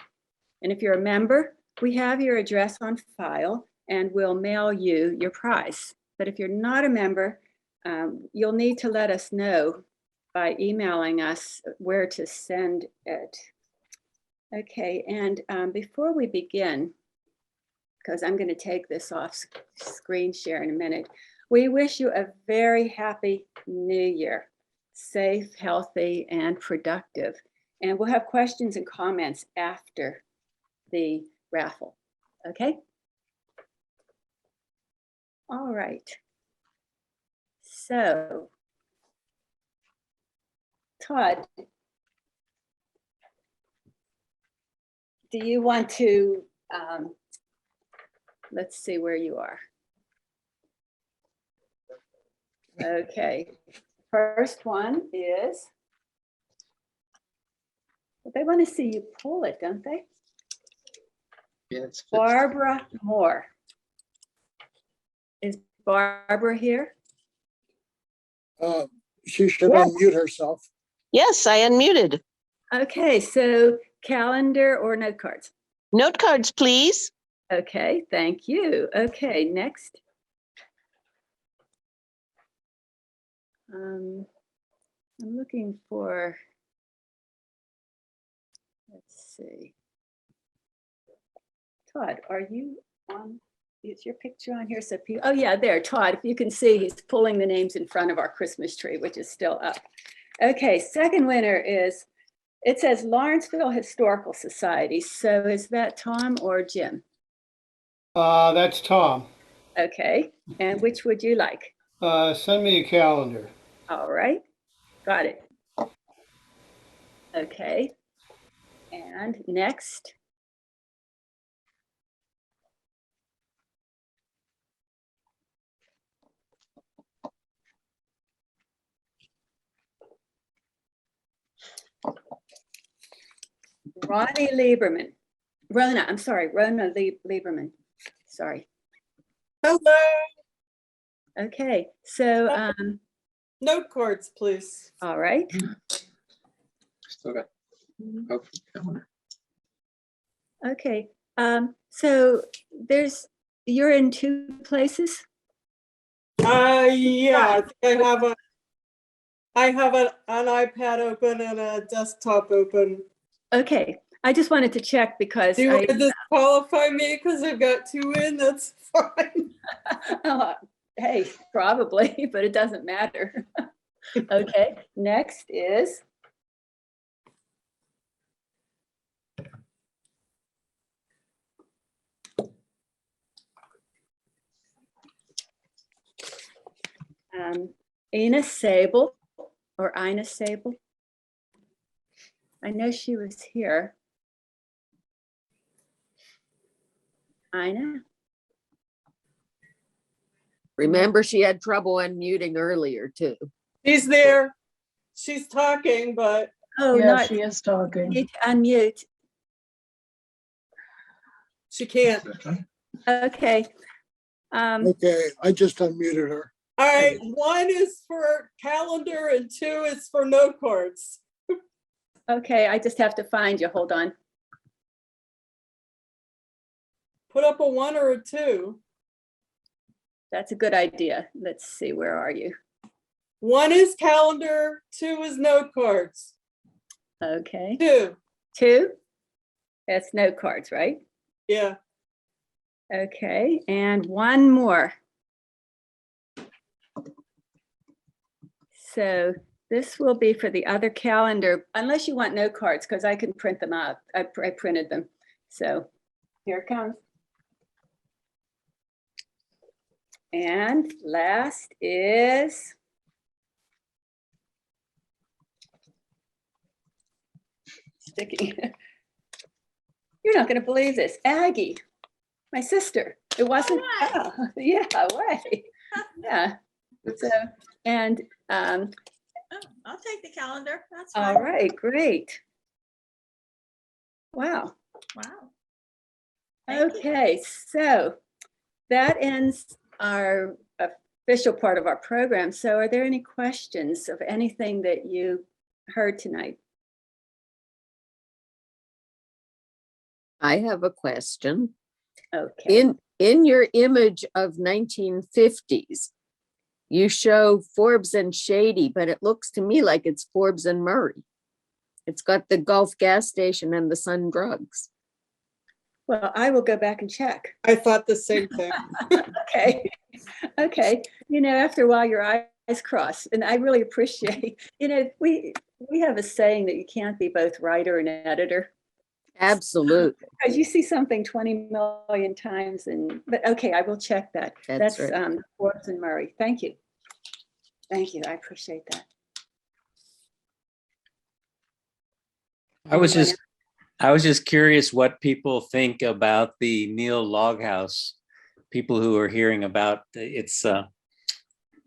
And if you're a member, we have your address on file and we'll mail you your prize. But if you're not a member, you'll need to let us know by emailing us where to send it. Okay, and before we begin, because I'm going to take this off screen share in a minute. We wish you a very happy new year, safe, healthy, and productive. And we'll have questions and comments after the raffle. Okay? All right. So, Todd, do you want to, let's see where you are. Okay, first one is, well, they want to see you pull it, don't they? Yeah, it's- Barbara Moore. Is Barbara here? She should Yes. unmute herself. Yes, I unmuted. Okay, so calendar or note cards? Note cards, please. Okay, thank you. Okay, next. I'm looking for, let's see. Todd, are you on? Is your picture on here? So people, oh yeah, there, Todd, if you can see, he's pulling the names in front of our Christmas tree, which is still up. Okay, second winner is, it says Lawrenceville Historical Society. So is that Tom or Jim? That's Tom. Okay, and which would you like? Send me a calendar. All right, got it. Okay, and next. Ronnie Lieberman. Rona, I'm sorry, Rona Lieberman. Sorry. Hello, Okay, so, note cards, please. all right. Still got. oh, calendar. Okay, so you're in two places? Yeah, I have an iPad open and a desktop open. Okay, I just wanted to check because Do you want I, to disqualify me because I've got two in? That's fine. hey, probably, but it doesn't matter. Okay, next is. Ina Sable, or Ina Sable. I know she was here. Ina? Remember, she had trouble unmuting earlier too. She's there. She's talking, but Oh, Yeah, not, she you is talking. need to unmute. she can't. Okay. Okay, I just unmuted her. All right, one is for calendar and two is for note cards. Okay, I just have to find you. Hold on. Put up a one or a two. That's a good idea. Let's see, where are you? One is calendar, two is note cards. Okay, Two, two. That's note cards, right? yeah. Okay, and one more. So this will be for the other calendar, unless you want note cards, because I can print them out. I printed them. So here it comes. And last is sticky. You're not going to believe this. Aggie, my sister. It wasn't. Oh, yeah, way. Yeah. So, and Oh, I'll take the calendar. That's fine. all right, great. Wow. Wow. Thank you. Okay, so that ends our official part of our program. So are there any questions of anything that you heard tonight? I have a question. Okay. In your image of 1950s, you show Forbes and Shady, but it looks to me like it's Forbes and Murray. It's got the Gulf gas station and the Sun Drugs. Well, I will go back and check. I thought the same thing. Okay. Okay. After a while, your eyes cross, and I really appreciate, we have a saying that you can't be both writer and editor. Absolutely. Because you see something 20 million times, but okay, I will check that. That's right. Forbes and Murray. Thank you. Thank you. I appreciate that. I was just curious what people think about the Neil Log House. People who are hearing about its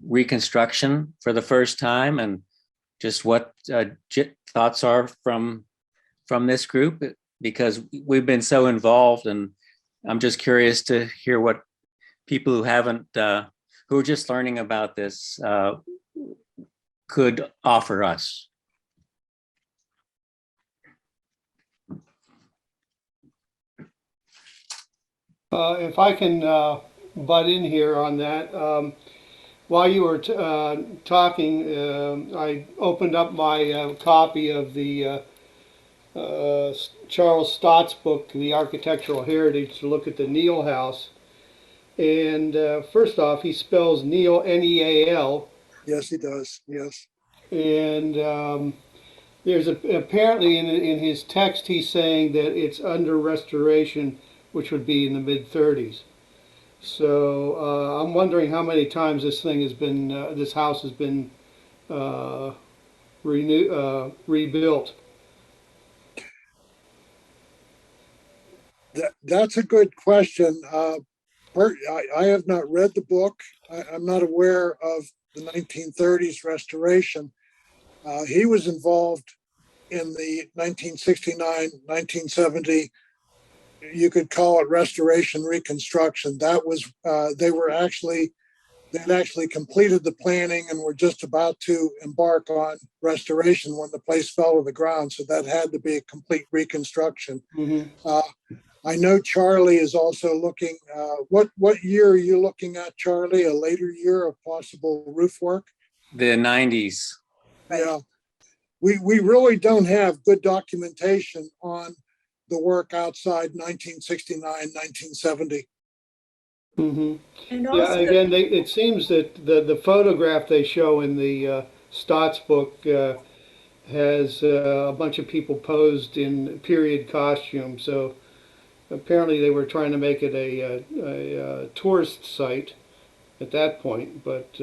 reconstruction for the first time, and just what thoughts are from this group, because we've been so involved, and I'm just curious to hear what people who haven't, who are just learning about this, could offer us. If I can butt in here on that, while you were talking, I opened up my copy of the Charles Stott's book, The Architectural Heritage, to look at the Neal House. And first off, he spells Neal, N-E-A-L. Yes, he does. Yes. And there's apparently in his text, he's saying that it's under restoration, which would be in the mid-30s. So I'm wondering how many times this thing has been, this house has been rebuilt. That's a good question. I have not read the book. I'm not aware of the 1930s restoration. He was involved in the 1969, 1970, you could call it restoration reconstruction. That was, they'd actually completed the planning and were just about to embark on restoration when the place fell to the ground. So that had to be a complete reconstruction. Mm-hmm. I know Charlie is also looking, what year are you looking at, Charlie? A later year of possible roof work? The 90s. Yeah. We really don't have good documentation on the work outside 1969, 1970. Mm-hmm. And Yeah, also, again, it seems that the photograph they show in the Stott's book has a bunch of people posed in period costume. So apparently they were trying to make it a tourist site at that point. But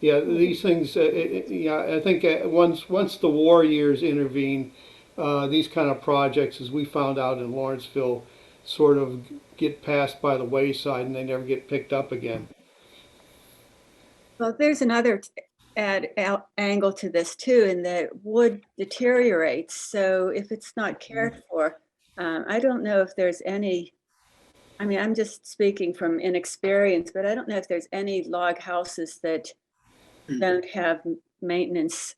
yeah, these things, yeah, I think once the war years intervene, these kind of projects, as we found out in Lawrenceville, sort of get passed by the wayside and they never get picked up again. well, there's another angle to this too, in that wood deteriorates. So if it's not cared for, I don't know if there's any, I mean, I'm just speaking from inexperience, but I don't know if there's any log houses that don't have maintenance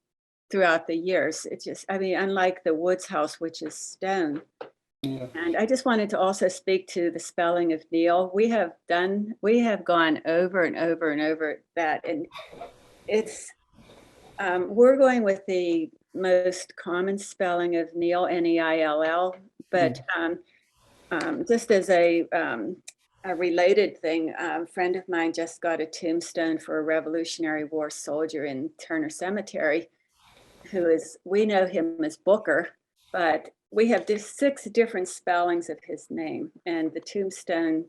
throughout the years. It's just, I mean, unlike the Woods house, which is stone. Yeah. And I just wanted to also speak to the spelling of Neil. We have gone over and over and over that, and it's, we're going with the most common spelling of Neil, N-E-I-L-L, but just as a related thing, a friend of mine just got a tombstone for a Revolutionary War soldier in Turner Cemetery, who is, we know him as Booker, but we have 6 different spellings of his name, and the tombstone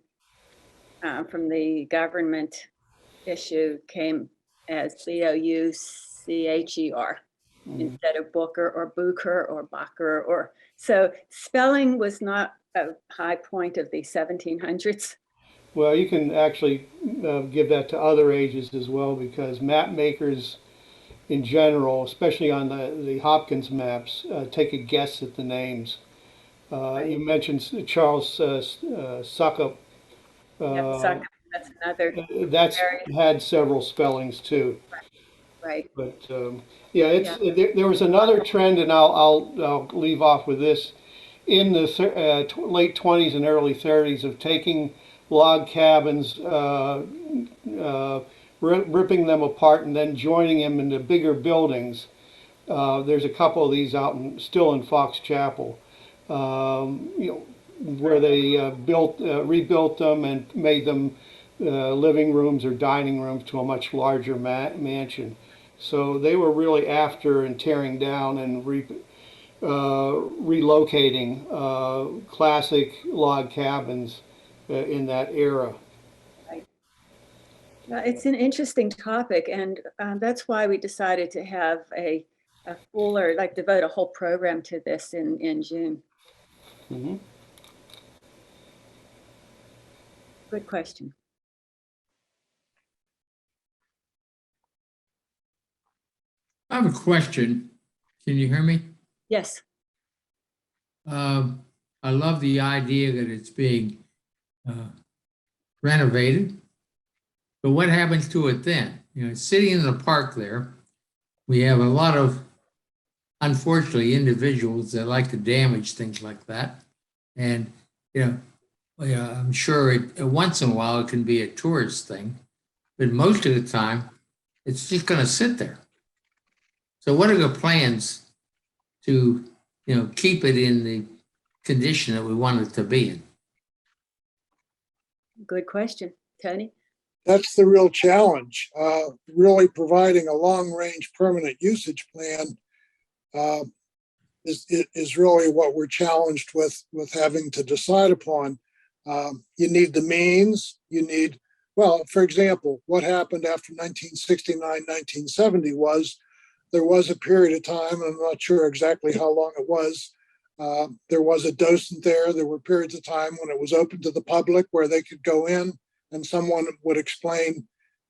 from the government issue came as Boucher instead of Booker or Booker or Bacher, or so spelling was not a high point of the 1700s. Well, you can actually give that to other ages as well, because map makers in general, especially on the Hopkins maps, take a guess at the names. You mentioned Charles Suckup. Yep, that's another. That's had several spellings too. Right. But yeah, it's there was another trend, and I'll leave off with this, in the late 20s and early 30s, of taking log cabins, ripping them apart, and then joining them into bigger buildings. There's a couple of these out still in Fox Chapel. You know, where they rebuilt them and made them living rooms or dining rooms to a much larger mansion. So they were really after and tearing down and relocating classic log cabins in that era. It's an interesting topic, and that's why we decided to have a fuller, like devote a whole program to this in June. Mhm. Good question. I have a question. Can you hear me? Yes. I love the idea that it's being renovated, but what happens to it then? You know, sitting in the park there, we have a lot of, unfortunately, individuals that like to damage things like that. And, you know, I'm sure once in a while it can be a tourist thing, but most of the time it's just going to sit there. So what are the plans to, you know, keep it in the condition that we want it to be in? Good question. Tony? That's the real challenge. Really providing a long-range permanent usage plan is really what we're challenged with having to decide upon. You need the means. You need, well, for example, what happened after 1969, 1970 was there was a period of time, and I'm not sure exactly how long it was. There was a docent there. There were periods of time when it was open to the public where they could go in and someone would explain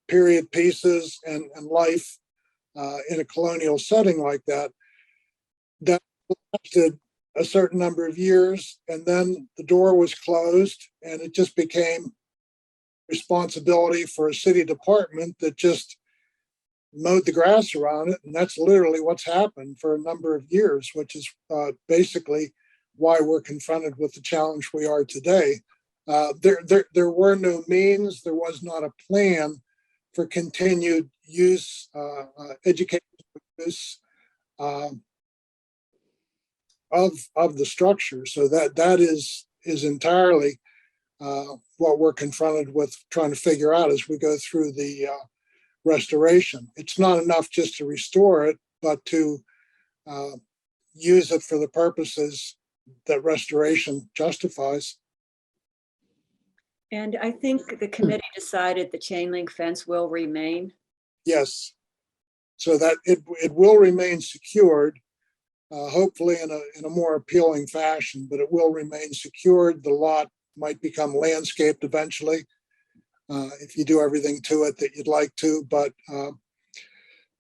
period pieces and life in a colonial setting like that. That lasted a certain number of years, and then the door was closed, and it just became responsibility for a city department that just mowed the grass around it. And that's literally what's happened for a number of years, which is basically why we're confronted with the challenge we are today. There were no means, there was not a plan for continued use, educational use of the structure. So that is entirely what we're confronted with trying to figure out as we go through the restoration. It's not enough just to restore it, but to use it for the purposes that restoration justifies. And I think the committee decided the chain link fence will remain. Yes. So that it will remain secured, hopefully in a more appealing fashion, but it will remain secured. The lot might become landscaped eventually if you do everything to it that you'd like to, but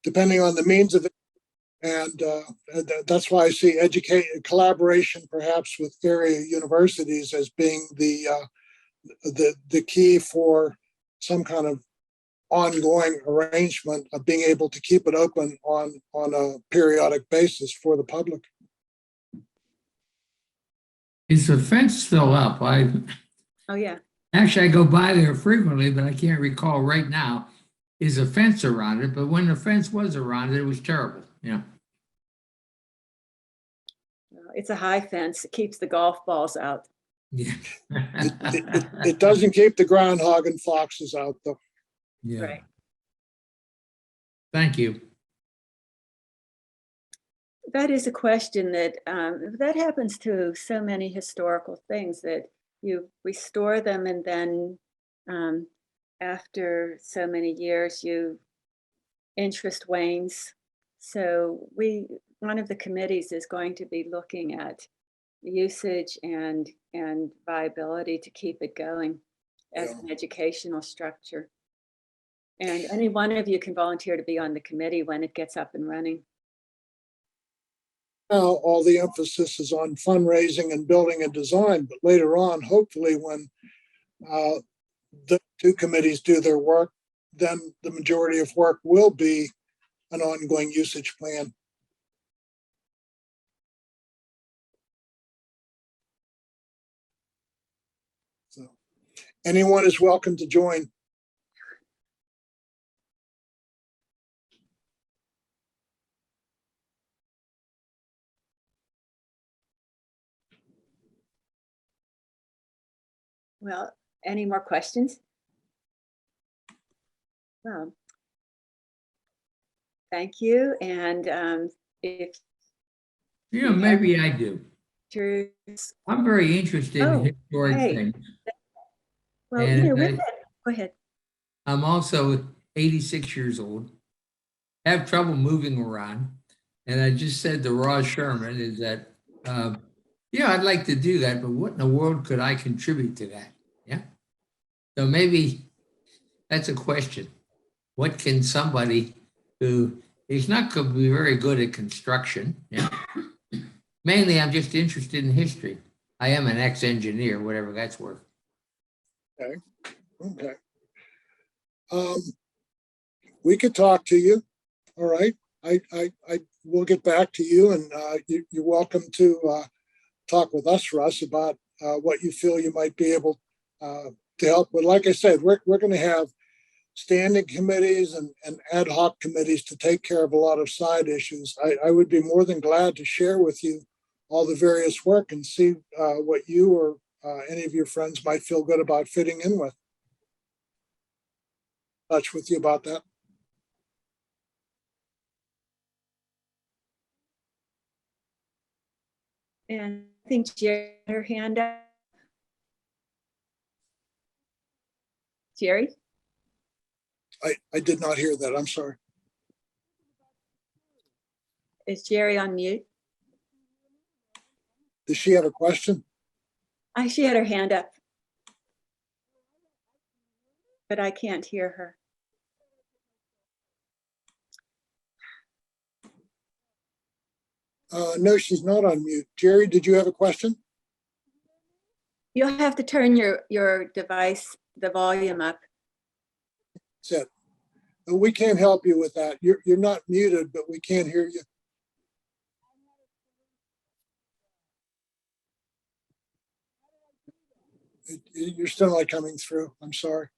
depending on the means of it, and that's why I see collaboration perhaps with area universities as being the key for some kind of ongoing arrangement of being able to keep it open on a periodic basis for the public. Is the fence still up? Oh, yeah. Actually, I go by there frequently, but I can't recall right now. Is a fence around it? But when the fence was around it, it was terrible. Yeah. It's a high fence. It keeps the golf balls out. Yeah. It doesn't keep the groundhog and foxes out, though. Yeah. Right. Thank you. That is a question that happens to so many historical things, that you restore them and then after so many years, interest wanes. So one of the committees is going to be looking at usage and viability to keep it going as an educational structure. And any one of you can volunteer to be on the committee when it gets up and running. Now, all the emphasis is on fundraising and building and design, but later on, hopefully when the two committees do their work, then the majority of work will be an ongoing usage plan. So anyone is welcome to join. Well, any more questions? Well, thank you. And if Maybe I do. you're, I'm very interested in Oh, historic hey. things. well, And go ahead. I'm also 86 years old, have trouble moving around. And I just said to Ross Sherman is that, I'd like to do that, but what in the world could I contribute to that? Yeah. So maybe that's a question. What can somebody who is not going to be very good at construction? Yeah. Mainly, I'm just interested in history. I am an ex-engineer, whatever that's worth. Okay. We could talk to you. All right. I will get back to you, and you're welcome to talk with us, Russ, about what you feel you might be able to help. But like I said, we're going to have standing committees and ad hoc committees to take care of a lot of side issues. I would be more than glad to share with you all the various work and see what you or any of your friends might feel good about fitting in with. Touch with you about that. And I think Jerry had her hand up. Jerry? I did not hear that. I'm sorry. Is Jerry on mute? Does she have a question? She had her hand up, but I can't hear her. No, she's not on mute. Jerry, did you have a question? You'll have to turn your device, the volume up. Said, we can't help you with that. You're not muted, but we can't hear you. You're still not coming through. I'm sorry.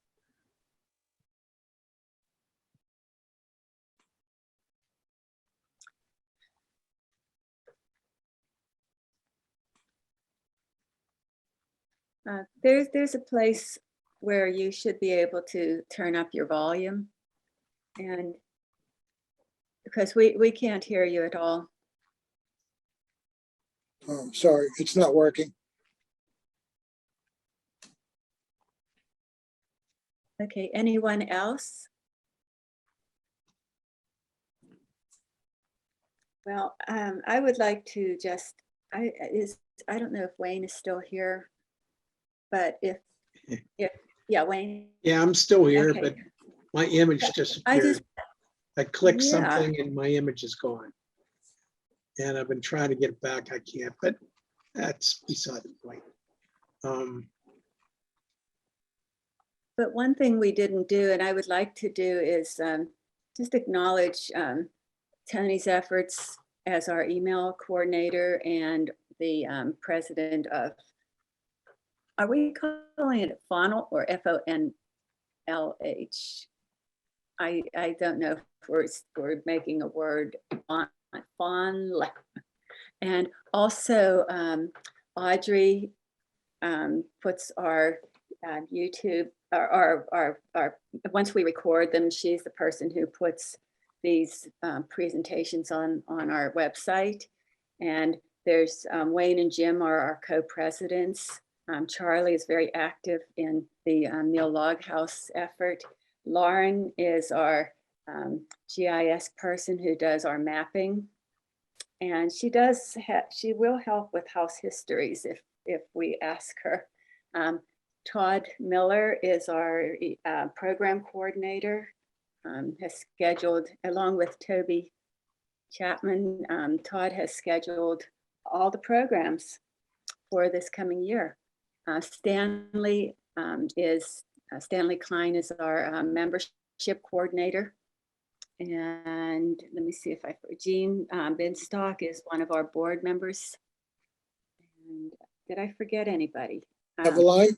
There's a place where you should be able to turn up your volume, and because we can't hear you at all. Oh, sorry, it's not working. Okay, anyone else? Well, I would like to just, I don't know if Wayne is still here, but if yeah, Wayne. Yeah, I'm still here, Okay. but my image disappeared. I clicked Yeah. something and my image is gone. And I've been trying to get it back. I can't, but that's beside the point. But one thing we didn't do, and I would like to do, is just acknowledge Tony's efforts as our email coordinator and the president of, are we calling it FONL or FONLH? I don't know if we're making a word, FONL. And also Audrey puts our YouTube, our once we record them, she's the person who puts these presentations on our website. And there's Wayne and Jim are our co-presidents. Charlie is very active in the Neil Loghouse effort. Lauren is our GIS person who does our mapping. And she will help with house histories if we ask her. Todd Miller is our program coordinator, has scheduled, along with Toby Chapman, Todd has scheduled all the programs for this coming year. Stanley Klein is our membership coordinator. And let me see if Jean Binstock is one of our board members. And did I forget anybody? Eveline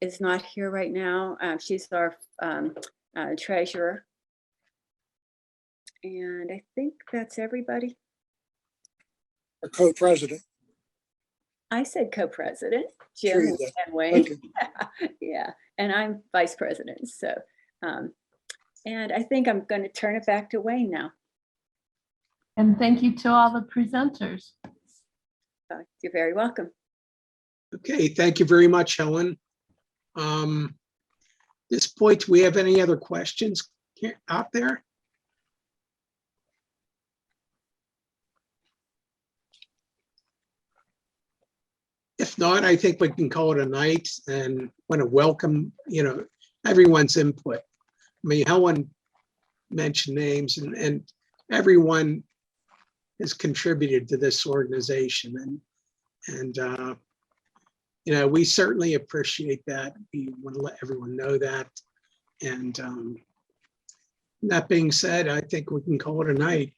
is not here right now. She's our treasurer. And I think that's everybody. Our co-president. I said co-president, Sure Jim you did. and Wayne. Okay. Yeah, and I'm vice president. So, and I think I'm going to turn it back to Wayne now. And thank you to all the presenters. You're very welcome. Okay, thank you very much, Helen. This point, do we have any other questions out there? If not, I think we can call it a night and want to welcome, everyone's input. I mean, Helen mentioned names and everyone has contributed to this organization and we certainly appreciate that. We want to let everyone know that. And that being said, I think we can call it a night.